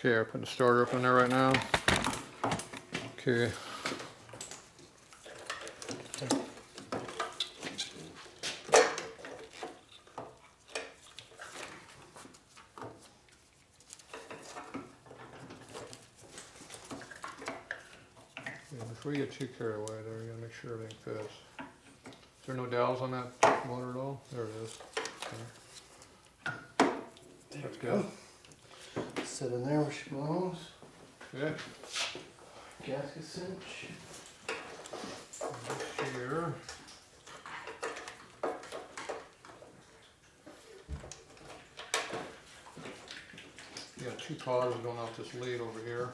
Okay, I'm putting the starter up in there right now. Okay. Yeah, before you get too carried away there, you gotta make sure everything fits. Is there no dowels on that motor at all? There it is. Okay. That's good. Sit in there where she belongs. Good. Gasket cinch. Here. Yeah, two causes going off this lead over here.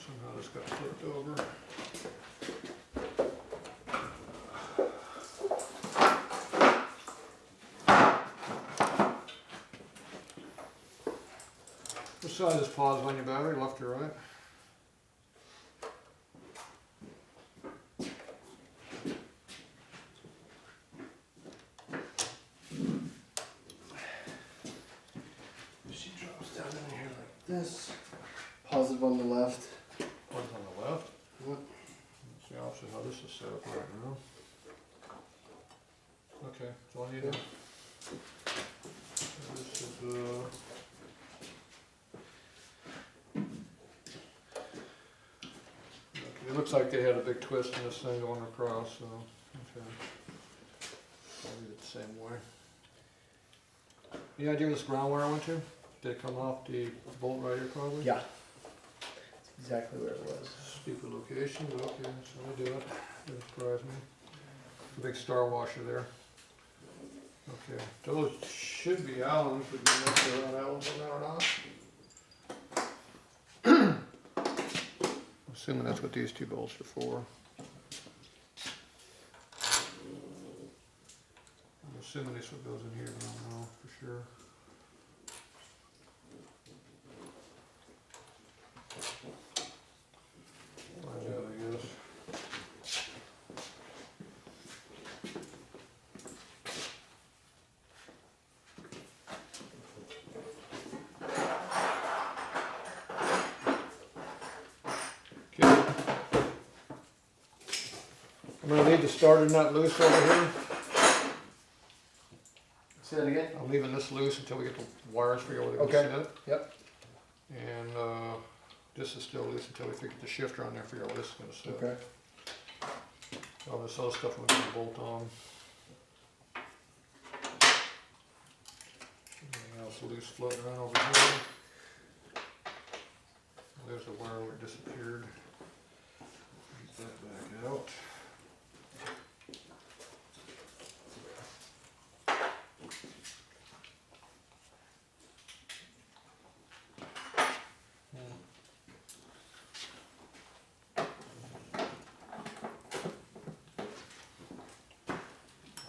Somehow this got flipped over. What side is pause on your battery, left or right? She drops down in here like this. Positive on the left. Pause on the left? Yep. That's the opposite how this is set up right now. Okay, that's all you need. This is okay, it looks like they had a big twist in this thing going across, so okay. I'll leave it the same way. Any idea where this ground wire went to? Did it come off the bolt right here probably? Yeah. That's exactly where it was. Stupid locations, okay, so I do it. Doesn't surprise me. Big star washer there. Okay, those should be Allen's, but you know if there are Allen's on there or not. Assuming that's what these two bolts are for. I'm assuming this what goes in here, but I don't know for sure. Find out, I guess. I'm going to leave the starter nut loose over here. Say that again? I'm leaving this loose until we get the wires figured out where Okay. they're going to sit. Yep. And this is still loose until we figure the shifter on there, figure out where this is going to sit. Okay. All this other stuff we're going to bolt on. Anything else loose floating around over here. There's the wire where it disappeared. Get that back out.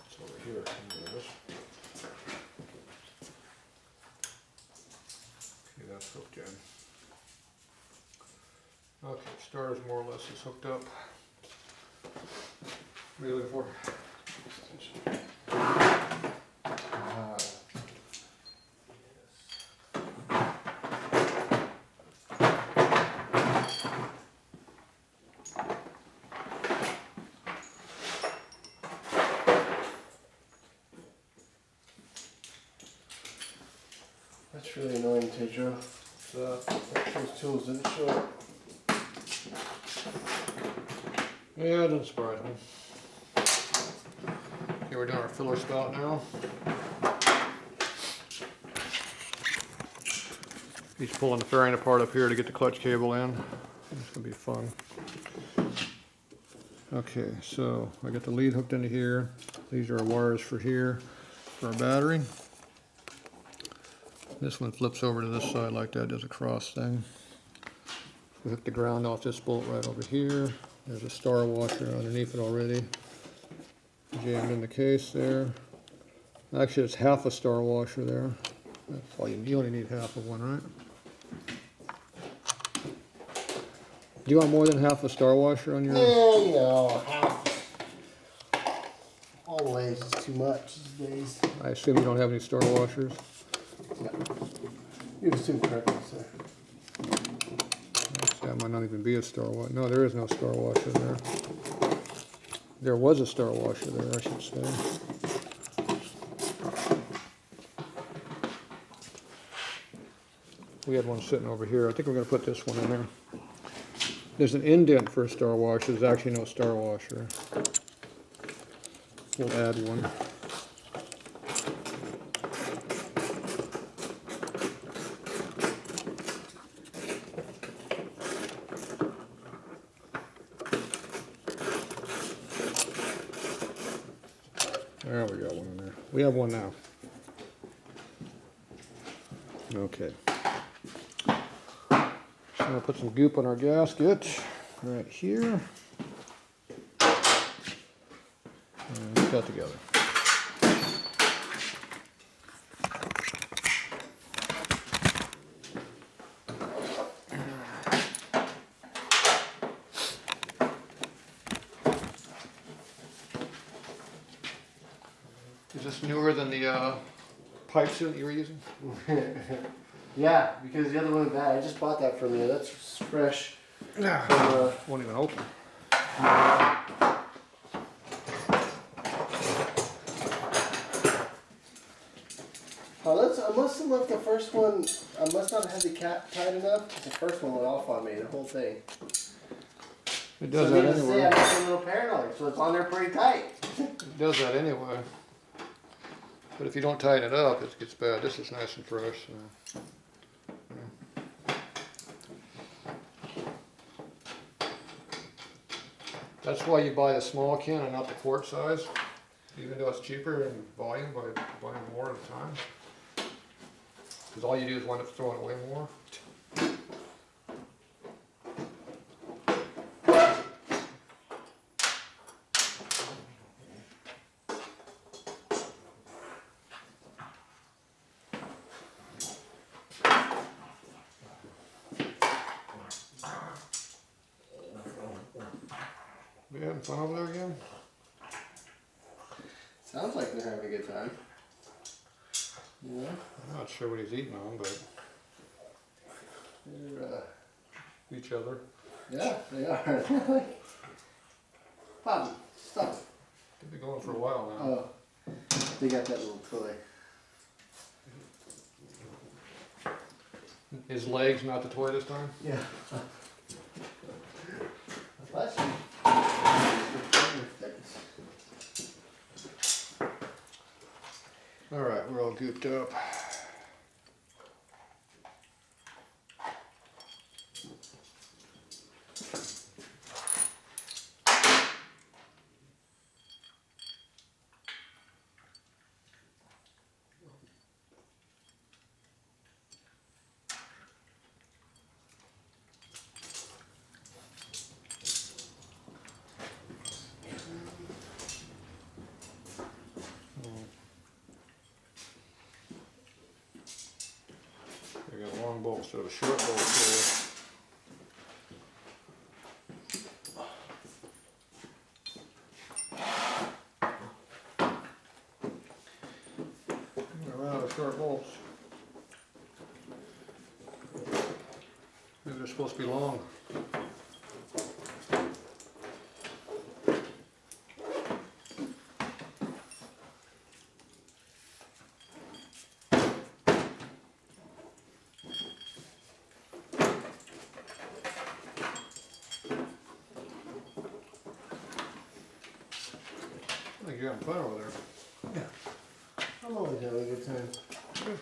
It's over here. There it is. Okay, that's hooked in. Okay, starter's more or less is hooked up. What are you looking for? That's really annoying, Tatro. Those tools didn't show up. Yeah, it doesn't surprise me. Okay, we're doing our filler spout now. He's pulling the fairing apart up here to get the clutch cable in. It's gonna be fun. Okay, so I got the lead hooked into here. These are our wires for here, for our battery. This one flips over to this side like that, does a cross thing. We hook the ground off this bolt right over here. There's a star washer underneath it already. Jammed in the case there. Actually, it's half a star washer there. That's all you only need half of one, right? Do you want more than half a star washer on your? Yeah, you know, half. All ways is too much these days. I assume you don't have any star washers? No. You assume correctly, sir. That might not even be a star washer. No, there is no star washer there. There was a star washer there, I should say. We had one sitting over here. I think we're going to put this one in there. There's an indent for a star washer. There's actually no star washer. We'll add one. There we got one in there. We have one now. Okay. So I'm going to put some goop on our gasket right here. And put that together. Is this newer than the pipe suit that you were using? Yeah, because the other one bad. I just bought that from you. That's fresh. Yeah. Won't even open. I must have left the first one. I must not have had the cap tight enough. The first one went off on me. The whole thing. It does so that needless to say, anyway. I'm just a little paranoid, so it's on there pretty tight. It does that anyway. But if you don't tighten it up, it gets bad. This is nice and fresh. So. That's why you buy the small can and not the quart size, even though it's cheaper in volume by buying more at a time. Because all you do is wind up throwing away more. You having fun over there again? Sounds like they're having a good time. Yeah. I'm not sure what he's eating on, but They're, each other. yeah, they are. Bobby, stop. They've been going for a while now. Oh, they got that little toy. His leg's not the toy this time? Yeah. Bless you. All right, we're all gooped up. We got a long bolt instead of a short bolt here. We're out of short bolts. Maybe they're supposed to be long. I think you're having fun over there. Yeah. I'm always having a good time. Good.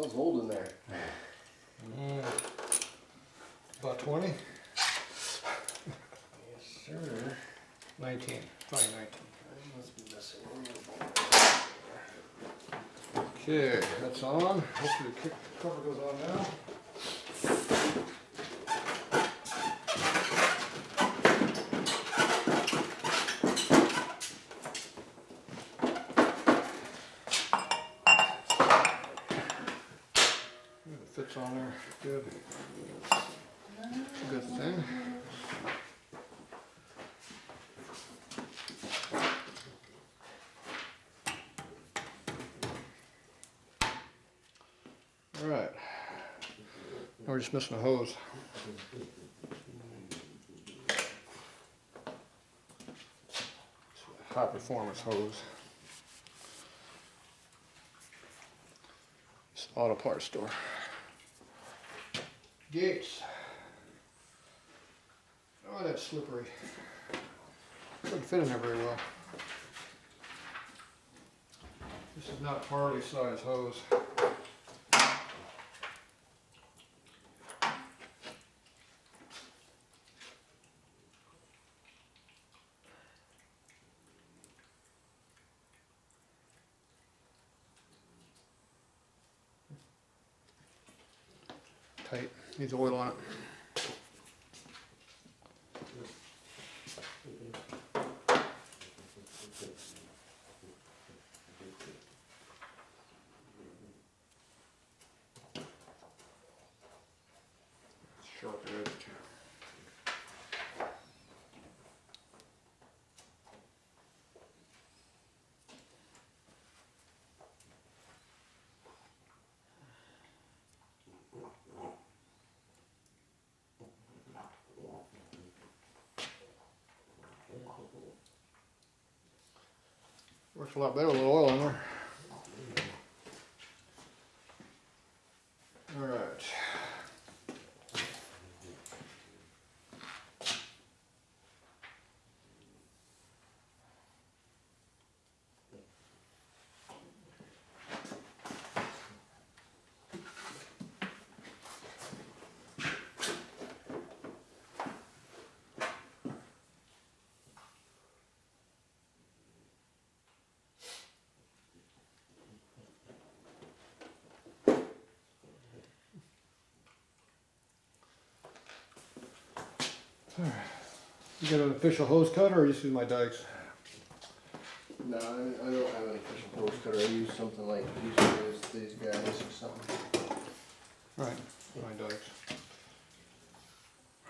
Smells old in there. About 20? Yes, sir. 19. Probably 19. I must be missing one. Okay, that's on. Hopefully the cover goes on now. It fits on there. Good. Good thing. All right. Now we're just missing a hose. High performance hose. It's an auto parts store. Gates. Oh, that's slippery. Doesn't fit in there very well. This is not Harley size hose. Tight. Needs oil on it. Sharp edge. Works a lot better with a little oil in there. All right. You got an official hose cutter or you just use my dikes? No, I don't have an official hose cutter. I use something like these guys or something. Right, my dikes.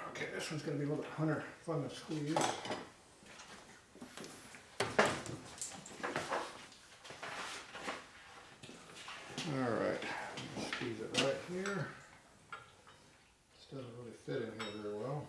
Okay, this one's gonna be a little bit fun to squeeze. All right, squeeze it right here. This doesn't really fit in here very well.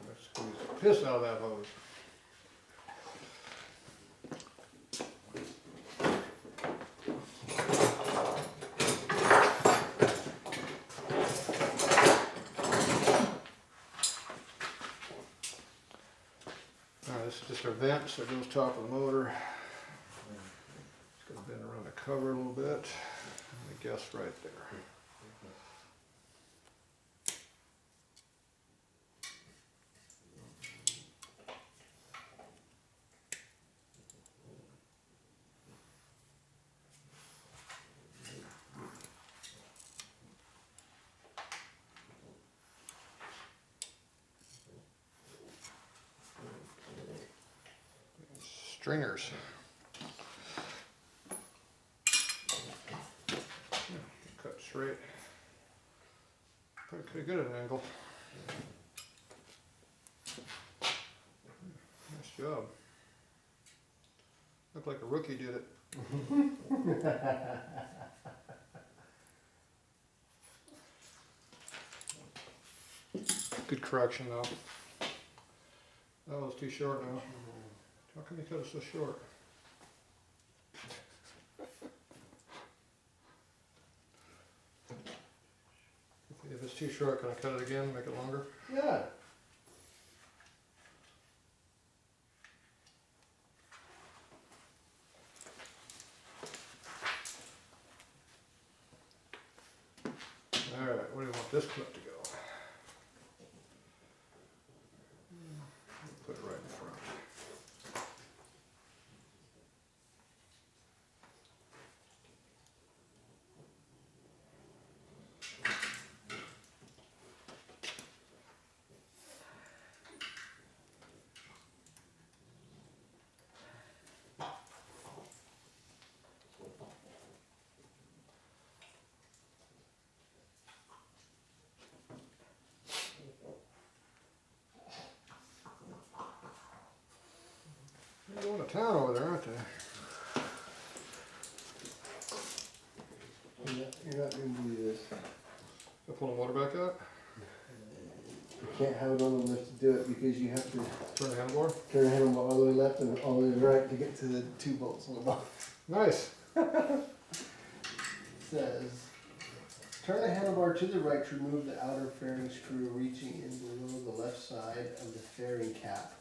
Let's squeeze the piss out of that hose. This is just our vent, so it goes top of the motor. It's going to bend around the cover a little bit. I guess right there. Stringers. Cut straight. Pretty good at an angle. Nice job. Looked like a rookie did it. Good correction though. That was too short now. How come you cut it so short? too short. Can I cut it again, make it longer? Yeah. Alright, where do you want this clip to go? Put it right in front. They're going to town over there, aren't they? You're not going to do this. I'll pull the motor back out, You can't have it on the left to do it because you have to turn the handlebar. turn the handle all the way left and all the way right to get to the 2 bolts on the bottom. Nice. Says, turn the handlebar to the right to remove the outer fairing screw reaching in below the left side of the fairing cap.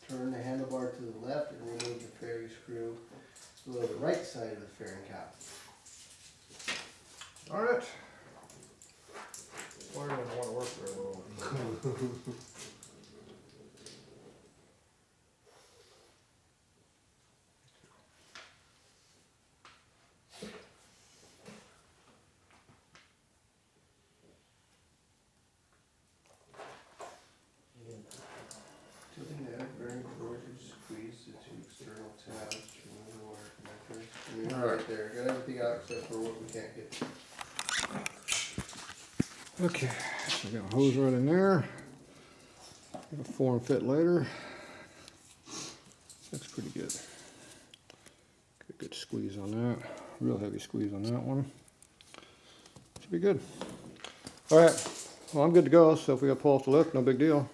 Turn the handlebar to the left and remove the fairing screw below the right side of the fairing cap. Alright. Wire doesn't want to work very well. To the neck, bearing forward, squeeze the 2 external tabs to remove the wire connectors. And you're right there, got everything out except for what we can't get to. Okay, so I got a hose right in there. Got a form fit later. Looks pretty good. Get a good squeeze on that. Real heavy squeeze on that one. Should be good. Alright, well I'm good to go, so if we got pulls to lift, no big deal.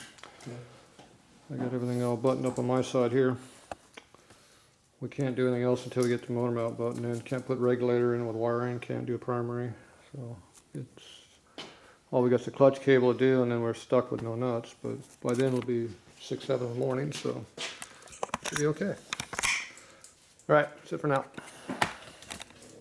I got everything all buttoned up on my side here. We can't do anything else until we get the motor mount button in. Can't put regulator in with wiring, can't do a primary. So it's all we got's the clutch cable to do, and then we're stuck with no nuts. But by then it'll be 6, 7 in the morning, so should be okay. All right, that's it for now.